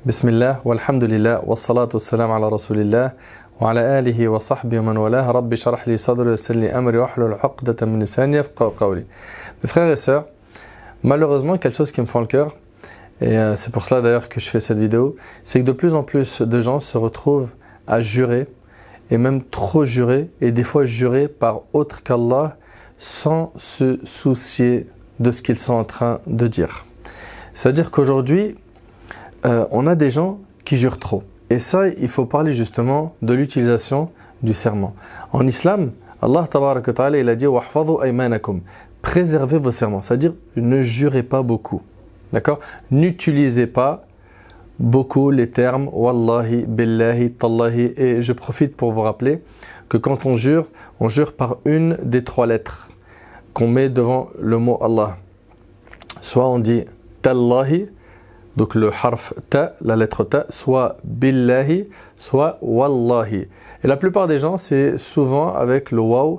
Bismillah, walhamdulillah, wassalatu wassalam ala rasulillah, wa ala alihi wa sahbihi wa man walah, rabbi sharah li sadri wa yassir li amri wa hlul 'uqdatan min lisani yafqahu qawli. Mes frères et sœurs, malheureusement, quelque chose qui me fend le cœur, et c'est pour cela d'ailleurs que je fais cette vidéo, c'est que de plus en plus de gens se retrouvent à jurer, et même trop jurer, et des fois jurer par autre qu'Allah, sans se soucier de ce qu'ils sont en train de dire. C'est-à-dire qu'aujourd'hui, on a des gens qui jurent trop. Et ça, il faut parler justement de l'utilisation du serment. En islam, Allah tabaraka ta'ala, il a dit wahfadhu aymanakum. Préservez vos serments, c'est-à-dire ne jurez pas beaucoup. D'accord? N'utilisez pas beaucoup les termes wallahi, billahi, tallahi. Et je profite pour vous rappeler que quand on jure par une des trois lettres qu'on met devant le mot Allah. Soit on dit tallahi, donc le harf ta, la lettre ta, soit billahi, soit wallahi. Et la plupart des gens, c'est souvent avec le waw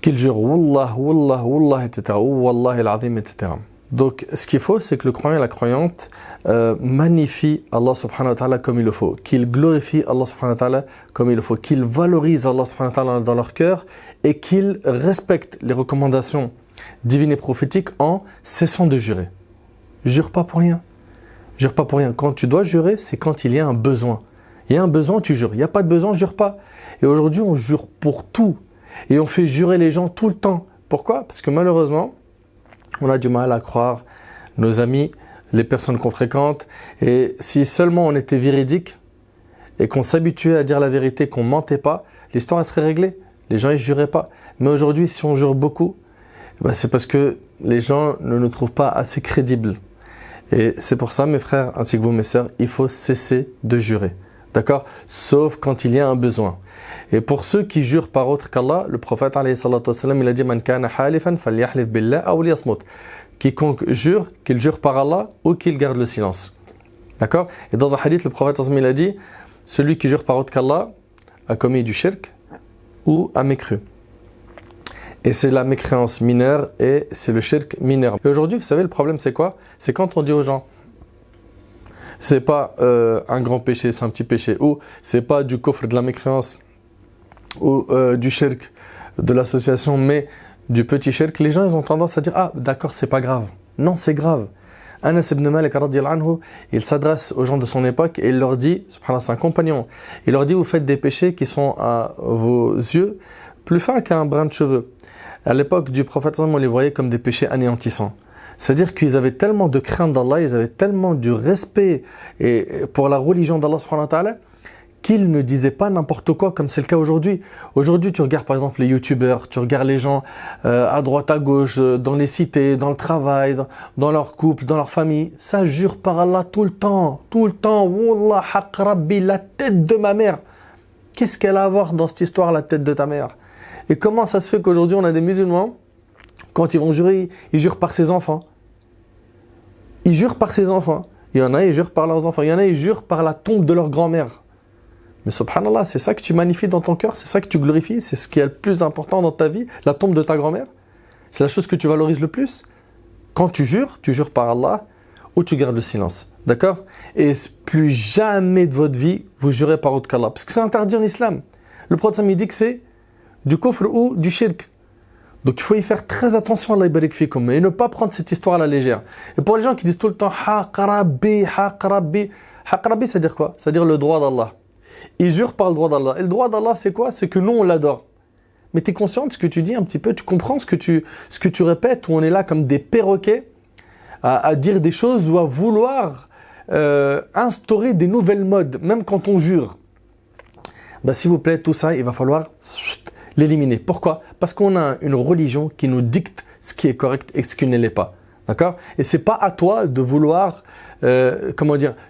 qu'ils jurent wallah, wallah, wallah, etc. ou wallahi al-azim, etc. Donc ce qu'il faut, c'est que le croyant et la croyante magnifient Allah subhanahu wa ta'ala comme il le faut, qu'ils glorifient Allah subhanahu wa ta'ala comme il le faut, qu'ils valorisent Allah subhanahu wa ta'ala dans leur cœur et qu'ils respectent les recommandations divines et prophétiques en cessant de jurer. Jure pas pour rien. Jure pas pour rien. Quand tu dois jurer, c'est quand il y a un besoin. Il y a un besoin, tu jures. Il n'y a pas de besoin, jure pas. Et aujourd'hui, on jure pour tout. Et on fait jurer les gens tout le temps. Pourquoi? Parce que malheureusement, on a du mal à croire nos amis, les personnes qu'on fréquente. Et si seulement on était véridique et qu'on s'habituait à dire la vérité, qu'on ne mentait pas, l'histoire elle serait réglée. Les gens ne juraient pas. Mais aujourd'hui, si on jure beaucoup, c'est parce que les gens ne nous trouvent pas assez crédibles. Et c'est pour ça, mes frères, ainsi que vous, mes sœurs, il faut cesser de jurer. D'accord? Sauf quand il y a un besoin. Et pour ceux qui jurent par autre qu'Allah, le prophète, alayhi salatu wassalam, il a dit Man kana halifan falyahlif billah aw liyasmut. Quiconque jure, qu'il jure par Allah ou qu'il garde le silence. D'accord? Et dans un hadith, le prophète, il a dit celui qui jure par autre qu'Allah a commis du shirk ou a mécru. Et c'est la mécréance mineure et c'est le shirk mineur. Et aujourd'hui, vous savez, le problème c'est quoi? C'est quand on dit aux gens c'est pas un grand péché, c'est un petit péché, ou c'est pas du kufr, de la mécréance, ou du shirk, de l'association, mais du petit shirk, les gens ils ont tendance à dire ah d'accord, c'est pas grave. Non, c'est grave. Anas ibn Malik radiyallahu anhu, il s'adresse aux gens de son époque et il leur dit, subhanallah, c'est un compagnon, il leur dit vous faites des péchés qui sont à vos yeux plus fins qu'un brin de cheveux. À l'époque du prophète, on les voyait comme des péchés anéantissants. C'est-à-dire qu'ils avaient tellement de crainte d'Allah, ils avaient tellement du respect pour la religion d'Allah subhanahu wa ta'ala, qu'ils ne disaient pas n'importe quoi comme c'est le cas aujourd'hui. Aujourd'hui, tu regardes par exemple les youtubeurs, tu regardes les gens à droite, à gauche, dans les cités, dans le travail, dans leur couple, dans leur famille. Ça jure par Allah tout le temps. Tout le temps. Wallah, haq rabbi, la tête de ma mère. Qu'est-ce qu'elle a à voir dans cette histoire, la tête de ta mère? Et comment ça se fait qu'aujourd'hui on a des musulmans, quand ils vont jurer, ils jurent par ses enfants. Ils jurent par ses enfants. Il y en a, ils jurent par leurs enfants. Il y en a, ils jurent par la tombe de leur grand-mère. Mais subhanallah, c'est ça que tu magnifies dans ton cœur, c'est ça que tu glorifies, c'est ce qui est le plus important dans ta vie, la tombe de ta grand-mère. C'est la chose que tu valorises le plus. Quand tu jures par Allah ou tu gardes le silence. D'accord? Et plus jamais de votre vie, vous jurez par autre qu'Allah. Parce que c'est interdit en islam. Le prophète il dit que c'est du kufr ou du shirk. Donc il faut y faire très attention, Allah barik fikum, et ne pas prendre cette histoire à la légère. Et pour les gens qui disent tout le temps haq rabbi, haq rabbi, haq rabbi, ça veut dire quoi? Ça veut dire le droit d'Allah. Ils jurent par le droit d'Allah. Et le droit d'Allah, c'est quoi? C'est que nous, on l'adore. Mais tu es conscient de ce que tu dis un petit peu, tu comprends ce que tu répètes, où on est là comme des perroquets à dire des choses ou à vouloir instaurer des nouvelles modes, même quand on jure. S'il vous plaît, tout ça, il va falloir l'éliminer. Pourquoi? Parce qu'on a une religion qui nous dicte ce qui est correct et ce qui ne l'est pas. D'accord? Et c'est pas à toi de vouloir,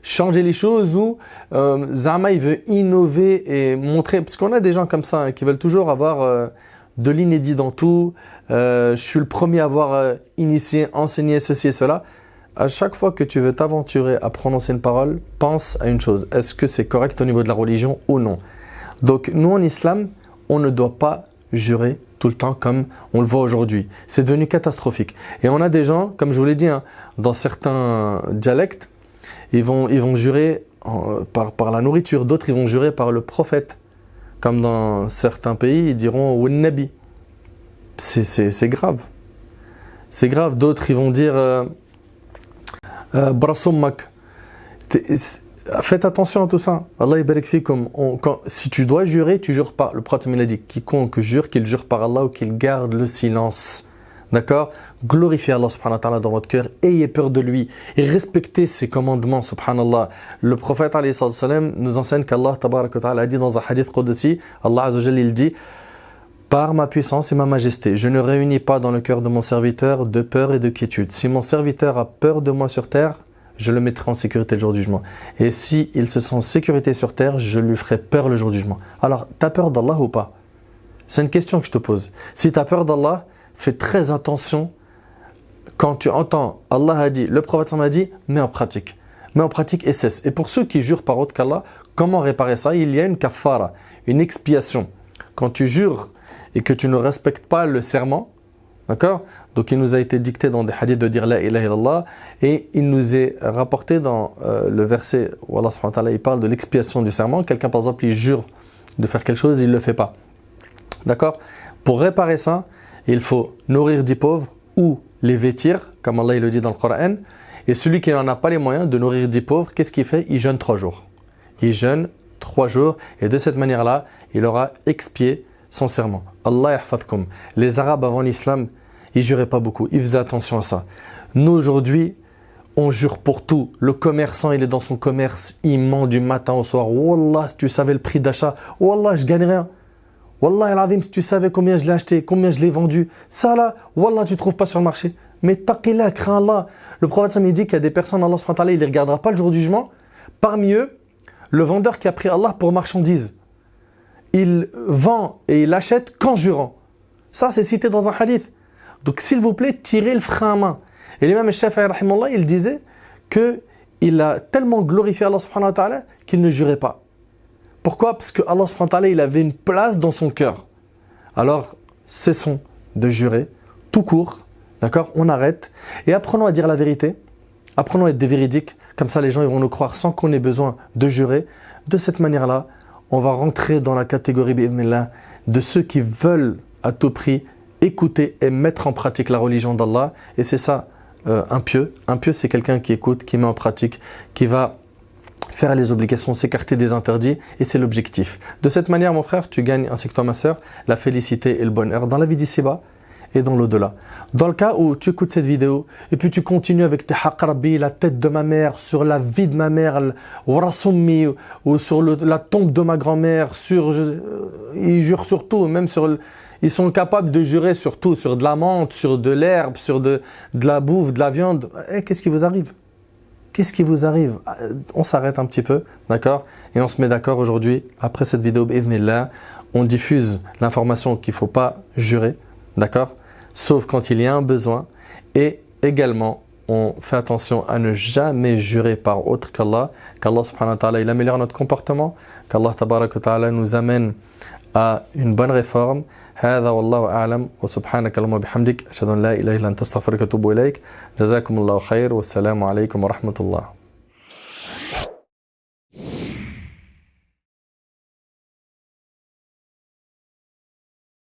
changer les choses ou Zama, il veut innover et montrer. Parce qu'on a des gens comme ça qui veulent toujours avoir de l'inédit dans tout. Je suis le premier à avoir initié, enseigné ceci et cela. À chaque fois que tu veux t'aventurer à prononcer une parole, pense à une chose. Est-ce que c'est correct au niveau de la religion ou non? Donc nous en islam, on ne doit pas jurer tout le temps comme on le voit aujourd'hui. C'est devenu catastrophique. Et on a des gens, comme je vous l'ai dit, dans certains dialectes, ils vont jurer par la nourriture, d'autres ils vont jurer par le prophète. Comme dans certains pays, ils diront « Ou Nabi ». C'est grave. C'est grave. D'autres ils vont dire « Brasummak ». Faites attention à tout ça. Allah barik fikum. Si tu dois jurer, tu jures pas. Le prophète il a dit quiconque jure, qu'il jure par Allah ou qu'il garde le silence. D'accord? Glorifiez Allah subhanahu wa ta'ala dans votre cœur, ayez peur de lui et respectez ses commandements subhanallah. Le prophète alayhi salam nous enseigne qu'Allah tabarak wa ta'ala a dit dans un hadith qudsi, Allah azza wa jalla il dit par ma puissance et ma majesté, je ne réunis pas dans le cœur de mon serviteur de peur et de quiétude. Si mon serviteur a peur de moi sur terre, je le mettrai en sécurité le jour du jugement. Et si il se sent en sécurité sur terre, je lui ferai peur le jour du jugement. Alors, tu as peur d'Allah ou pas? C'est une question que je te pose. Si tu as peur d'Allah, fais très attention quand tu entends Allah a dit, le prophète m'a dit, mets en pratique. Mets en pratique et cesse. Et pour ceux qui jurent par autre qu'Allah, comment réparer ça? Il y a une kafara, une expiation. Quand tu jures et que tu ne respectes pas le serment, d'accord? Donc il nous a été dicté dans des hadiths de dire la ilaha illallah et il nous est rapporté dans le verset où Allah subhanahu wa ta'ala il parle de l'expiation du serment. Quelqu'un par exemple il jure de faire quelque chose, il ne le fait pas. D'accord? Pour réparer ça, il faut nourrir 10 pauvres ou les vêtir, comme Allah il le dit dans le Coran. Et celui qui n'en a pas les moyens de nourrir 10 pauvres, qu'est-ce qu'il fait? Il jeûne 3 jours. Il jeûne 3 jours et de cette manière-là, il aura expié son serment. Allah yahfadkum. Les Arabes avant l'islam, ils juraient pas beaucoup, ils faisaient attention à ça. Nous aujourd'hui, on jure pour tout. Le commerçant, il est dans son commerce, il ment du matin au soir. Wallah, si tu savais le prix d'achat, Wallah, je gagne rien. Wallah al-azim, si tu savais combien je l'ai acheté, combien je l'ai vendu. Ça là, Wallah, tu ne trouves pas sur le marché. Mais taqillah, crains Allah. Le prophète il dit qu'il y a des personnes, Allah subhanahu wa ta'ala, il ne les regardera pas le jour du jugement. Parmi eux, le vendeur qui a pris Allah pour marchandise. Il vend et il achète qu'en jurant. Ça, c'est cité dans un hadith. Donc, s'il vous plaît, tirez le frein à main. Et l'imam Shafi'i, rahimahullah, il disait qu'il a tellement glorifié Allah subhanahu wa ta'ala qu'il ne jurait pas. Pourquoi? Parce que Allah subhanahu wa ta'ala, il avait une place dans son cœur. Alors, cessons de jurer, tout court, d'accord? On arrête et apprenons à dire la vérité. Apprenons à être des véridiques. Comme ça, les gens ils vont nous croire sans qu'on ait besoin de jurer. De cette manière-là, on va rentrer dans la catégorie bi'idhnillah de ceux qui veulent à tout prix écouter et mettre en pratique la religion d'Allah. Et c'est ça un pieux. Un pieux, c'est quelqu'un qui écoute, qui met en pratique, qui va faire les obligations, s'écarter des interdits. Et c'est l'objectif. De cette manière, mon frère, tu gagnes, ainsi que toi, ma soeur, la félicité et le bonheur dans la vie d'ici-bas et dans l'au-delà. Dans le cas où tu écoutes cette vidéo et puis tu continues avec tes haqq rabbi, la tête de ma mère, sur la vie de ma mère, ou sur la tombe de ma grand-mère, ils jurent sur tout, même ils sont capables de jurer sur tout, sur de la menthe, sur de l'herbe, sur de la bouffe, de la viande. Qu'est-ce qui vous arrive? Qu'est-ce qui vous arrive? On s'arrête un petit peu, d'accord? Et on se met d'accord aujourd'hui, après cette vidéo, bi'idhnillah, on diffuse l'information qu'il ne faut pas jurer, d'accord? Sauf quand il y a un besoin. Et également, on fait attention à ne jamais jurer par autre qu'Allah. Qu'Allah subhanahu wa ta'ala, il améliore notre comportement. Qu'Allah tabarak wa ta'ala nous amène à une bonne réforme. هذا والله أعلم وسبحانك اللهم وبحمدك أشهد أن لا إله إلا أنت أستغفرك وأتوب إليك جزاكم الله خير والسلام عليكم ورحمة الله